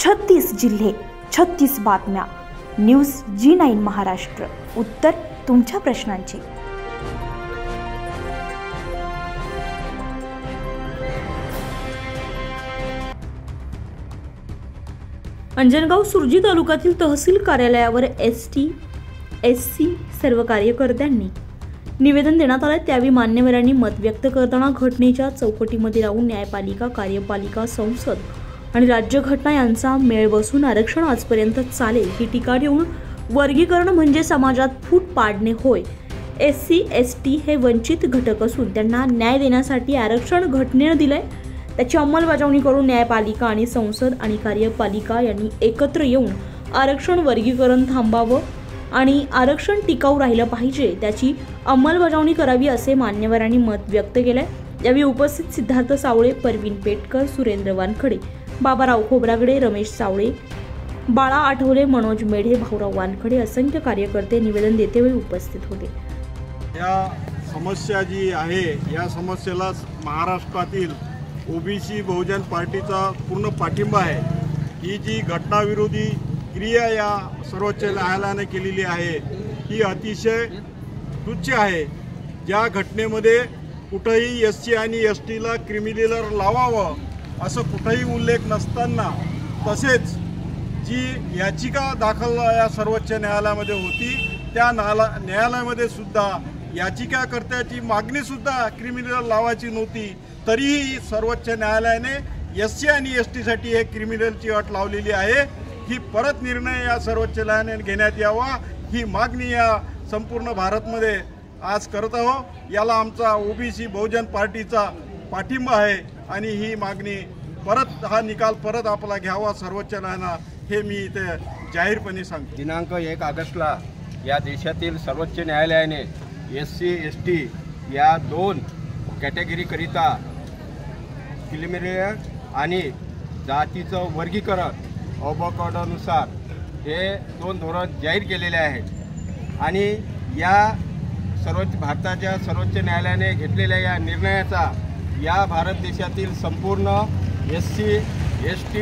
36 जिल्हे 36 बातम्या. News G9 Maharashtra. उत्तर तुमच्या प्रश्नांची. अंजनगाव सुरजी तालुक्यातील तहसील कार्यालयावर ST SC सर्व कार्यकर्त्यांनी निवेदन देण्यात आले. त्यावेळी मान्यवरांनी मत व्यक्त करताना घटनेच्या चौकटीमध्ये राहून न्यायपालिका, कार्यपालिका, संसद आणि राज्यघटना यांचा मेळ बसून आरक्षण आजपर्यंत चालेल ही टीका देऊन वर्गीकरण म्हणजे समाजात फूट पाडणे होय. SC ST हे वंचित घटक असून त्यांना न्याय देण्यासाठी आरक्षण घटनेने दिले. त्याची अंमलबजावणी करून न्यायपालिका आणि संसद आणि कार्यपालिका यांनी एकत्र येऊन आरक्षण वर्गीकरण थांबावं आणि आरक्षण टिकाऊ राहिलं पाहिजे, त्याची अंमलबजावणी करावी असे मान्यवरांनी मत व्यक्त केले. यावेळी उपस्थित सिद्धार्थ सावळे, परवीन पेटकर, सुरेंद्र वानखडे, बाबाराव खोब्रागडे, रमेश सावळे, बाळा आठवले, मनोज मेढे, भाऊराव वानखडे असंख्य कार्यकर्ते निवेदन देतेवेळी उपस्थित होते. या समस्या जी आहे या समस्येला महाराष्ट्रातील OBC बहुजन पार्टीचा पूर्ण पाठिंबा आहे. ही जी घटनाविरोधी क्रिया या सर्वोच्च न्यायालयाने केलेली आहे ही अतिशय तुच्छ आहे. ज्या घटनेमध्ये कुठेही SC आणि STला क्रिमिनल लावावं असं कुठेही उल्लेख नसताना, तसेच जी याचिका दाखल या सर्वोच्च न्यायालयामध्ये होती त्या न्यायालयामध्ये सुद्धा याचिकाकर्त्याची मागणीसुद्धा क्रिमिनल लावायची नव्हती, तरीही सर्वोच्च न्यायालयाने SC आणि STसाठी हे क्रिमिनलची अट लावलेली आहे. ही परत निर्णय या सर्वोच्च न्यायालयाने घेण्यात यावा ही मागणी या संपूर्ण भारतमध्ये आज करत आहोत. याला आमचा OBC बहुजन पार्टीचा पाठिंबा आहे आणि ही मागणी परत, हा निकाल परत आपला घ्यावा सर्वोच्च न्यायालयानं, हे मी इथे जाहीरपणे सांगतो. दिनांक 1 ऑगस्टला या देशातील सर्वोच्च न्यायालयाने SC ST या 2 कॅटेगरीकरिता प्रिलिमिनरी आणि जातीचं वर्गीकरण अबकॉडानुसार हे 2 धोरण जाहीर केलेले आहेत आणि या भारताच्या सर्वोच्च न्यायालयाने घेतलेल्या या निर्णयाचा या भारत देशातील संपूर्ण SC ST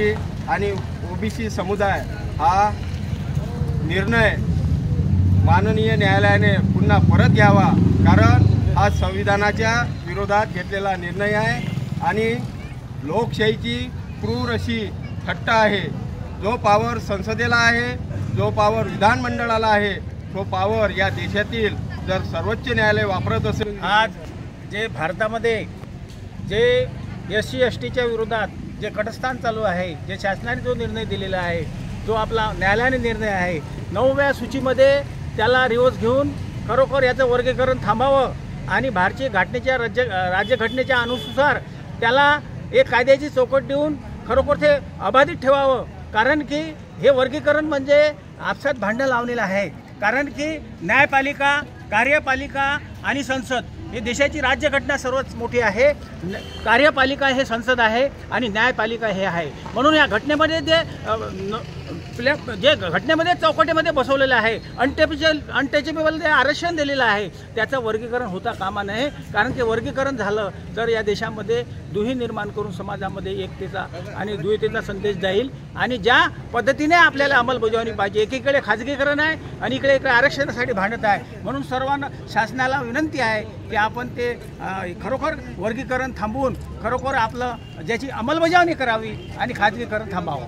आणि OBC समुदाय हा निर्णय माननीय न्यायालयाने पुन्हा परत घ्यावा, कारण हा संविधानाच्या विरोधात घेतलेला निर्णय आहे आणि लोकशाहीची क्रूर अशी थट्टा आहे. जो पावर संसदेला आहे, जो पावर विधानमंडळाला आहे, तो पावर या देशातील जर सर्वोच्च न्यायालय वापरत असेल, आज जे भारतामध्ये जे SC STच्या विरोधात जे कटस्थान चालू आहे, जे शासनाने जो निर्णय दिलेला आहे, जो आपला न्यायालयाने निर्णय आहे, 9व्या सूचीमध्ये त्याला रिवर्स घेऊन खरोखर याचं वर्गीकरण थांबावं आणि भारतीय घटनेच्या राज्यघटनेच्या अनुसार त्याला एक कायद्याची चौकट देऊन खरोखर ते अबाधित ठेवावं. कारण की हे वर्गीकरण म्हणजे आपसात भांडण लावलेलं आहे. कारण की न्यायपालिका, कार्यपालिका आणि संसद हे देशाची राज्यघटना सर्वात मोठी आहे. कार्यपालिका हे संसद आहे आणि न्यायपालिका हे आहे. म्हणून या घटनेमध्ये जे घटनेमध्ये चौकटीमध्ये बसवलेलं आहे, अनटचेबल जे आरक्षण दिलेलं आहे, त्याचं वर्गीकरण होता कामा नये. कारण ते वर्गीकरण झालं तर या देशामध्ये दुही निर्माण करून समाजामध्ये एकतेचा आणि दुहेतेचा संदेश जाईल आणि ज्या पद्धतीने आपल्याला अंमलबजावणी पाहिजे, एकीकडे खाजगीकरण आहे आणि इकडे आरक्षणासाठी भांडत आहे. म्हणून सर्वांना शासनाला विनंती आहे की आपण ते खरोखर वर्गीकरण थांबवून खरोखर आपलं ज्याची अंमलबजावणी करावी आणि खाजगीकरण थांबावं.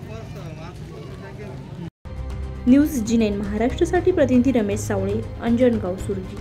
न्यूज G9 महाराष्ट्रासाठी प्रतिनिधी रमेश सावळे, अंजनगाव सुरजी.